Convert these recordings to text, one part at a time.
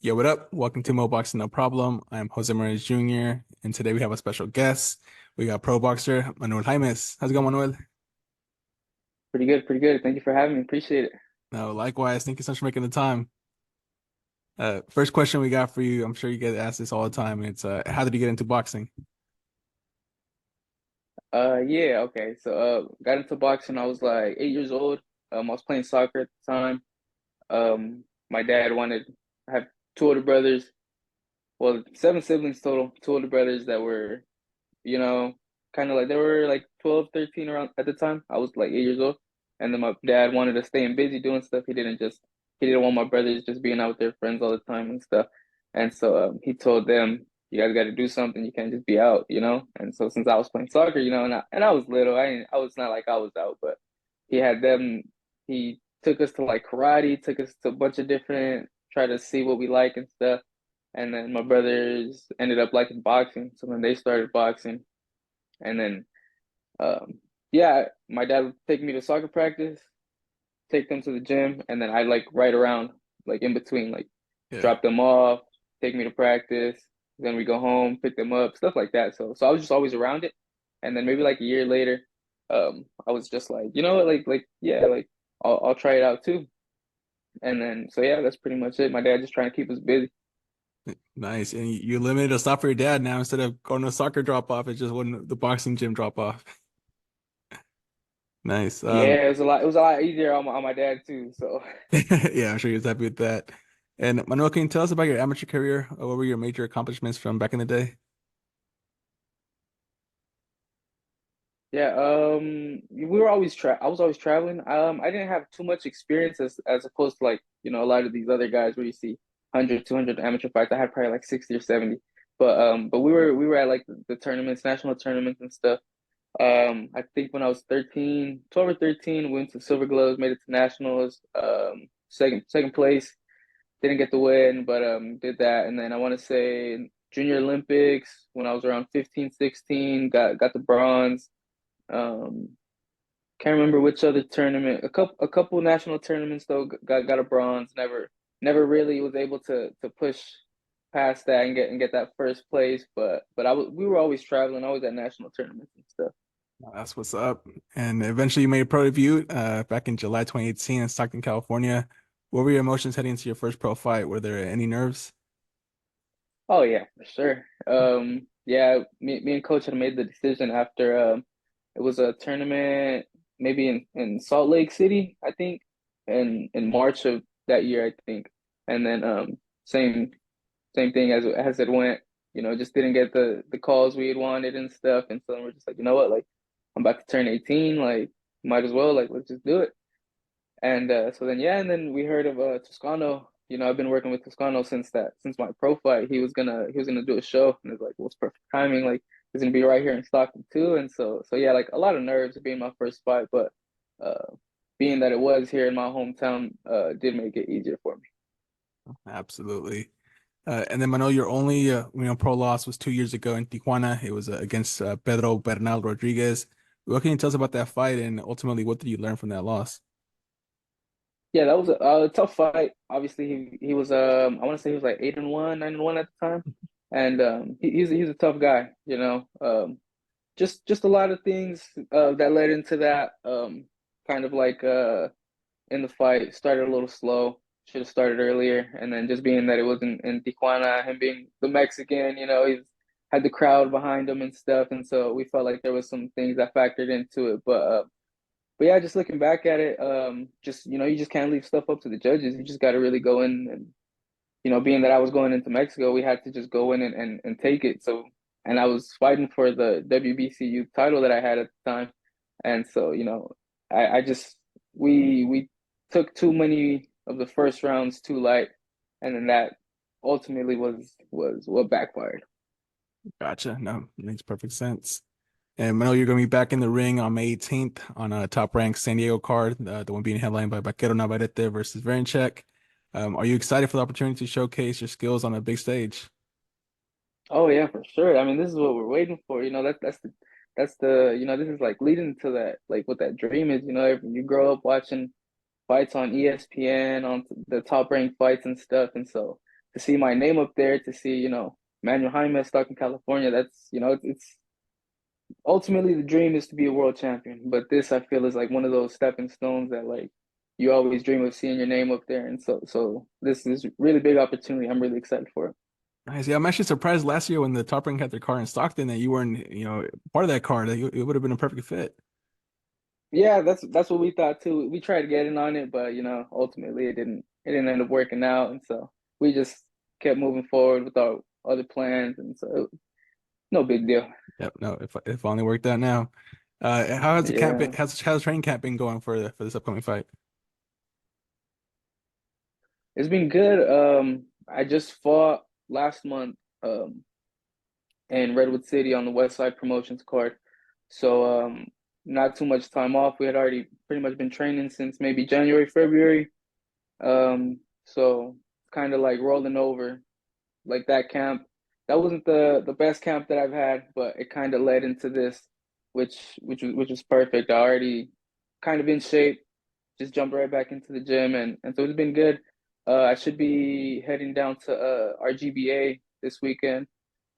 Yo, what up? Welcome to Mo Boxing No Problem. I'm Jose Morales Jr. and today we have a special guest. We got pro boxer Manuel Jaimes. How's it going, Manuel? Pretty good, pretty good. Thank you for having me. Appreciate it. No, likewise. Thank you so much for making the time. First question we got for you. I'm sure you get asked this all the time. It's how did you get into boxing? Yeah, okay. Got into boxing. I was like 8 years old. I was playing soccer at the time. My dad wanted. I have two older brothers. Well, seven siblings total. Two older brothers that were, you know, kind of like they were like 12, 13 around at the time. I was like 8 years old, and then my dad wanted to stay busy doing stuff. He didn't want my brothers just being out with their friends all the time and stuff. And so he told them, "You guys got to do something. You can't just be out, you know." And so since I was playing soccer, and I was little, I was not like I was out, but he had them. He took us to like karate, took us to a bunch of different, try to see what we like and stuff. And then my brothers ended up liking boxing. So then they started boxing. And then, um, yeah, my dad would take me to soccer practice, take them to the gym, and then I like ride around, like in between, like Yeah. drop them off, take me to practice. Then we go home, pick them up, stuff like that. So I was just always around it. And then maybe like a year later, I was just like, you know what, like yeah, like I'll try it out too. And then so yeah, that's pretty much it. My dad just trying to keep us busy. Nice. And you limited a stop for your dad now instead of going to a soccer drop off, it's just one the boxing gym drop off. Nice. Yeah, it was a lot easier on my dad too. So Yeah, I'm sure you're happy with that. And Manuel, can you tell us about your amateur career? What were your major accomplishments from back in the day? yeah, we were always I was always traveling. I didn't have too much experience as opposed to like, a lot of these other guys where you see 100, 200 amateur fights. I had probably like 60 or 70. But we were at like the tournaments, national tournaments and stuff. I think when I was 13, 12 or 13, went to Silver Gloves, made it to nationals, second place. Didn't get the win, but did that. And then I want to say Junior Olympics when I was around 15, 16, got the bronze. Um, can't remember which other tournament. A couple national tournaments though got a bronze. Never really was able to push past that and get that first place. But we were always traveling, always at national tournaments and stuff. That's what's up. And eventually you made a pro debut back in July 2018 in Stockton, California. What were your emotions heading into your first pro fight? Were there any nerves? Oh yeah, for sure. Yeah, me and coach had made the decision after it was a tournament maybe in Salt Lake City, I think, in March of that year, I think. And then same thing as it went, just didn't get the calls we had wanted and stuff. And so we're just like, you know what, like I'm about to turn 18, like might as well, like let's just do it. And so then yeah, and then we heard of Toscano. I've been working with Toscano since my pro fight. He was gonna do a show, and it's like, well, it's perfect timing. Like he's gonna be right here in Stockton too, and so yeah, like a lot of nerves being my first fight, but uh, being that it was here in my hometown, did make it easier for me. Absolutely. And then Manuel, your only pro loss was 2 years ago in Tijuana. It was against Pedro Bernal Rodriguez. What can you tell us about that fight, and ultimately, what did you learn from that loss? Yeah, that was a tough fight. Obviously, he was I want to say he was like 8-1, 9-1 at the time, and he's a tough guy. Just a lot of things that led into that. Kind of like in the fight, started a little slow. Should have started earlier, and then just being that it was in Tijuana, him being the Mexican, he's had the crowd behind him and stuff, and so we felt like there was some things that factored into it. But yeah, just looking back at it, just you just can't leave stuff up to the judges. You just got to really go in and being that I was going into Mexico, we had to just go in and take it. So, and I was fighting for the WBCU title that I had at the time. And so, I just, we took too many of the first rounds too light. And then that ultimately was what backfired. Gotcha. No, makes perfect sense. And Manuel, you're going to be back in the ring on May 18th on a top-ranked San Diego card, the one being headlined by Vaquero Navarrete versus Varincek. Are you excited for the opportunity to showcase your skills on a big stage? Oh yeah, for sure. I mean, this is what we're waiting for. That's the this is like leading to that, like what that dream is. You grow up watching fights on ESPN, on the top ranked fights and stuff. And so to see my name up there, to see, Manuel Jaimes stuck in California. That's, it's ultimately the dream is to be a world champion. But this I feel is like one of those stepping stones that like you always dream of seeing your name up there. And so this is really big opportunity. I'm really excited for it. Nice. Yeah, I'm actually surprised last year when the Top Rank had their car in Stockton that you weren't, part of that car. That it would have been a perfect fit. Yeah, that's what we thought too. We tried getting on it, but ultimately it didn't end up working out. And so we just kept moving forward with our other plans. And so no big deal. Yep. No, if only worked out now. How has the camp been, Yeah. how's training camp been going for this upcoming fight? It's been good. I just fought last month in Redwood City on the West Side Promotions card. So not too much time off. We had already pretty much been training since maybe January, February. So kind of like rolling over like that camp. That wasn't the best camp that I've had, but it kind of led into this, which was perfect. I already kind of in shape, just jumped right back into the gym, and so it's been good. I should be heading down to RGBA this weekend.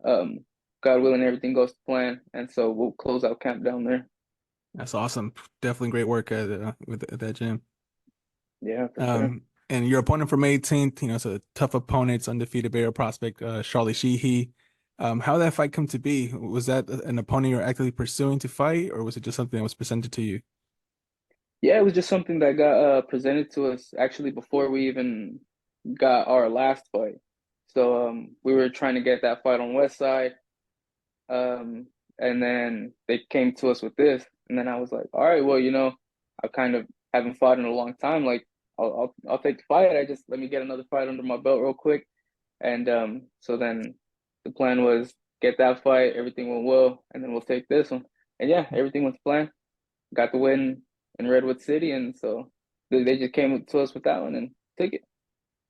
Um, God willing, everything goes to plan, and so we'll close out camp down there. That's awesome. Definitely great work at that gym. Yeah, for sure. And your opponent from 18th, so tough opponents, undefeated Bay Area prospect, Charlie Sheehy. How did that fight come to be? Was that an opponent you're actively pursuing to fight, or was it just something that was presented to you? Yeah, it was just something that got presented to us actually before we even got our last fight. So we were trying to get that fight on West Side, um, and then they came to us with this, and then I was like, all right, well, I kind of haven't fought in a long time. Like, I'll take the fight. I just let me get another fight under my belt real quick, and so then the plan was get that fight. Everything went well, and then we'll take this one. And yeah, everything went to plan. Got the win in Redwood City, and so they just came to us with that one and took it.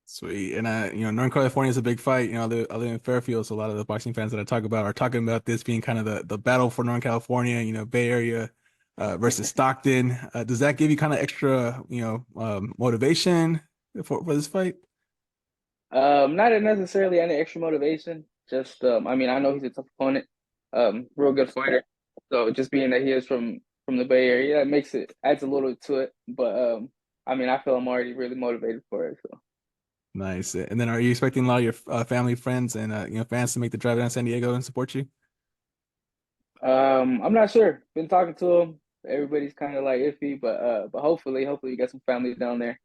Sweet. And Northern California is a big fight. I live in Fairfield, so a lot of the boxing fans that I talk about are talking about this being kind of the battle for Northern California, Bay Area versus Stockton. Does that give you kind of extra, motivation for this fight? Not necessarily any extra motivation. Just I mean, I know he's a tough opponent, real good fighter. So just being that he is from the Bay Area, that makes it adds a little to it. But I mean, I feel I'm already really motivated for it. So Nice. And then are you expecting a lot of your family, friends, and fans to make the drive down to San Diego and support you? I'm not sure. Been talking to him. Everybody's kind of like iffy, but hopefully you get some family down there.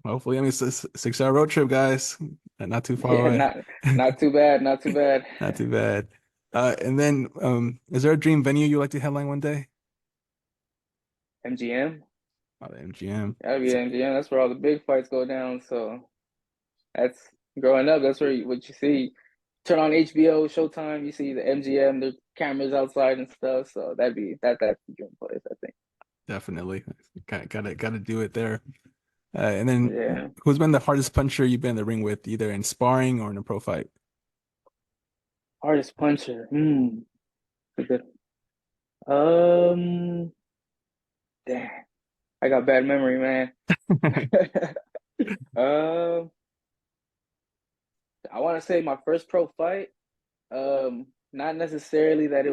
Hopefully, I mean, it's a 6 hour road trip, guys. Not too far Yeah, away. not too bad, not too bad. Not too bad. And then, is there a dream venue you like to headline one day? MGM. Oh, the MGM. That'd be MGM. That's where all the big fights go down. So that's growing up. That's what you see. Turn on HBO, Showtime. You see the MGM. There's cameras outside and stuff. So that's the dream place. I think. Definitely. Gotta do it there. And then, Yeah. who's been the hardest puncher you've been in the ring with, either in sparring or in a pro fight? Hardest puncher. Good. Um. Damn. I got bad memory, man. Um. I want to say my first pro fight. Not necessarily that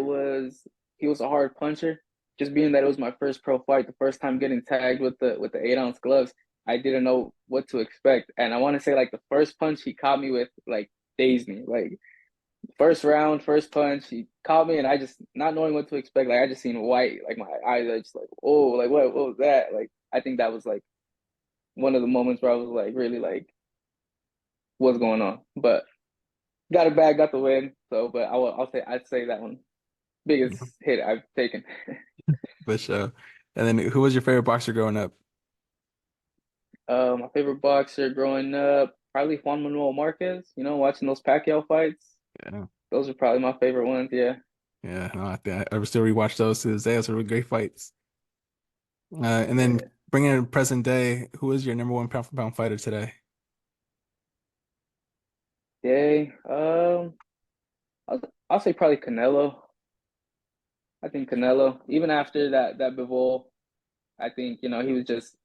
he was a hard puncher, just being that it was my first pro fight, the first time getting tagged with the 8 ounce gloves, I didn't know what to expect. And I want to say like the first punch he caught me with like dazed me. Like first round, first punch, he caught me and I just not knowing what to expect, like I just seen white, like my eyes are just like, oh, like what was that? Like I think that was like one of the moments where I was like really like what's going on. But got it back, got the win. So but I'd say that one biggest hit I've taken. But and then who was your favorite boxer growing up? My favorite boxer growing up, probably Juan Manuel Marquez. Watching those Pacquiao fights, Yeah, those are probably my favorite ones. Yeah, yeah. No, I still rewatch those to this day. Those were great fights. And then yeah, bringing it to present day, who is your number one pound for pound fighter today? yeah. I'll say probably Canelo. I think Canelo. Even after that Bivol, I think he was just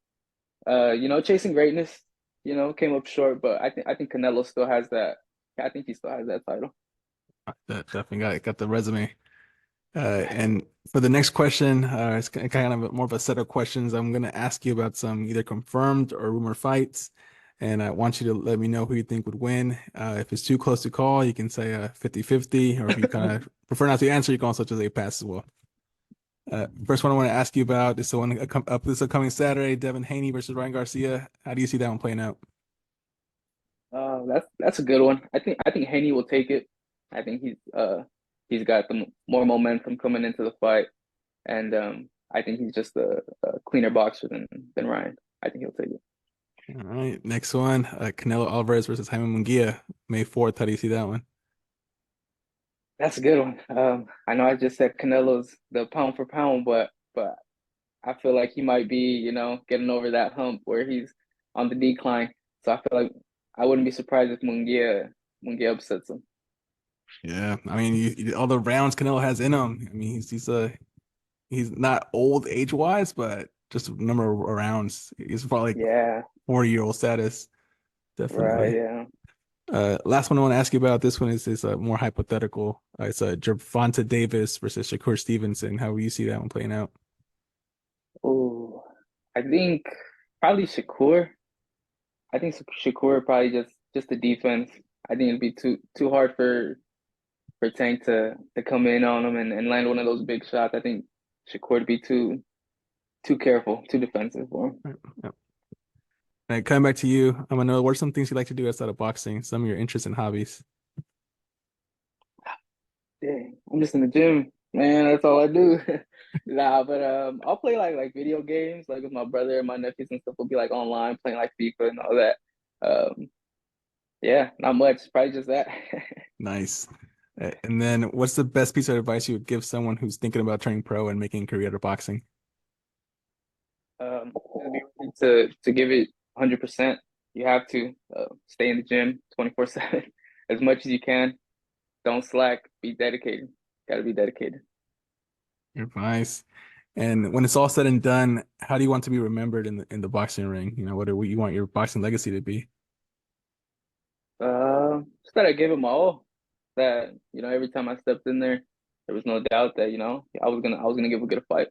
chasing greatness. came up short, but I think Canelo still has that. I think he still has that title. That definitely got the resume. And for the next question, it's kind of more of a set of questions. I'm going to ask you about some either confirmed or rumor fights, and I want you to let me know who you think would win. If it's too close to call, you can say 50-50, or if you kind of prefer not to answer, you can also just say pass as well. First one I want to ask you about is the one up this upcoming Saturday, Devin Haney versus Ryan Garcia. How do you see that one playing out? That's a good one. I think Haney will take it. I think he's got the more momentum coming into the fight, and I think he's just a cleaner boxer than Ryan. I think he'll take it. All right, next one, Canelo Alvarez versus Jaime Munguia, May 4th. How do you see that one? That's a good one. I know I just said Canelo's the pound for pound, but I feel like he might be, getting over that hump where he's on the decline. So I feel like I wouldn't be surprised if Munguia upsets him. Yeah, I mean, all the rounds Canelo has in him. I mean, he's not old age wise, but just a number of rounds. He's probably like Yeah, 40-year-old status, right. definitely. Yeah. Last one I want to ask you about. This one is more hypothetical. It's Gervonta Davis versus Shakur Stevenson. How will you see that one playing out? Oh, I think probably Shakur. I think Shakur probably just the defense. I think it'd be too hard for Tank to come in on him and land one of those big shots. I think Shakur would be too careful, too defensive for him. Yeah. All right, coming back to you, I want to know what are some things you like to do outside of boxing, some of your interests and hobbies. Dang, I'm just in the gym, man. That's all I do. Nah, but I'll play like video games, like with my brother and my nephews and stuff. We'll be like online playing like FIFA and all that. Yeah, not much. Probably just that. Nice. And then what's the best piece of advice you would give someone who's thinking about turning pro and making a career out of boxing? Just be ready to give it 100%. You have to stay in the gym 24/7 as much as you can. Don't slack. Be dedicated. Got to be dedicated. Advice. And when it's all said and done, how do you want to be remembered in the boxing ring? What do you want your boxing legacy to be? Just that I gave it my all. That every time I stepped in there was no doubt that I was gonna give a good fight.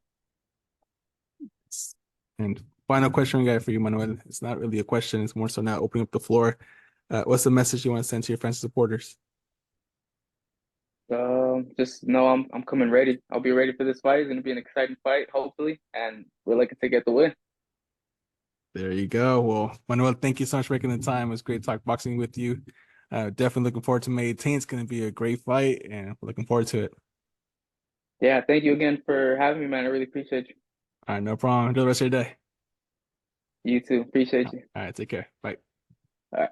And final question we got for you, Manuel. It's not really a question, it's more so now opening up the floor. What's the message you want to send to your friends and supporters? Just know I'm coming ready. I'll be ready for this fight. It's gonna be an exciting fight, hopefully, and we're looking to get the win. There you go. Well, Manuel, thank you so much for making the time. It was great to talk boxing with you. Definitely looking forward to May 18th. It's going to be a great fight, and we're looking forward to it. Yeah, thank you again for having me, man. I really appreciate you. All right, no problem. Enjoy the rest of your day. You too. Appreciate All you. right, take care. Bye. All right.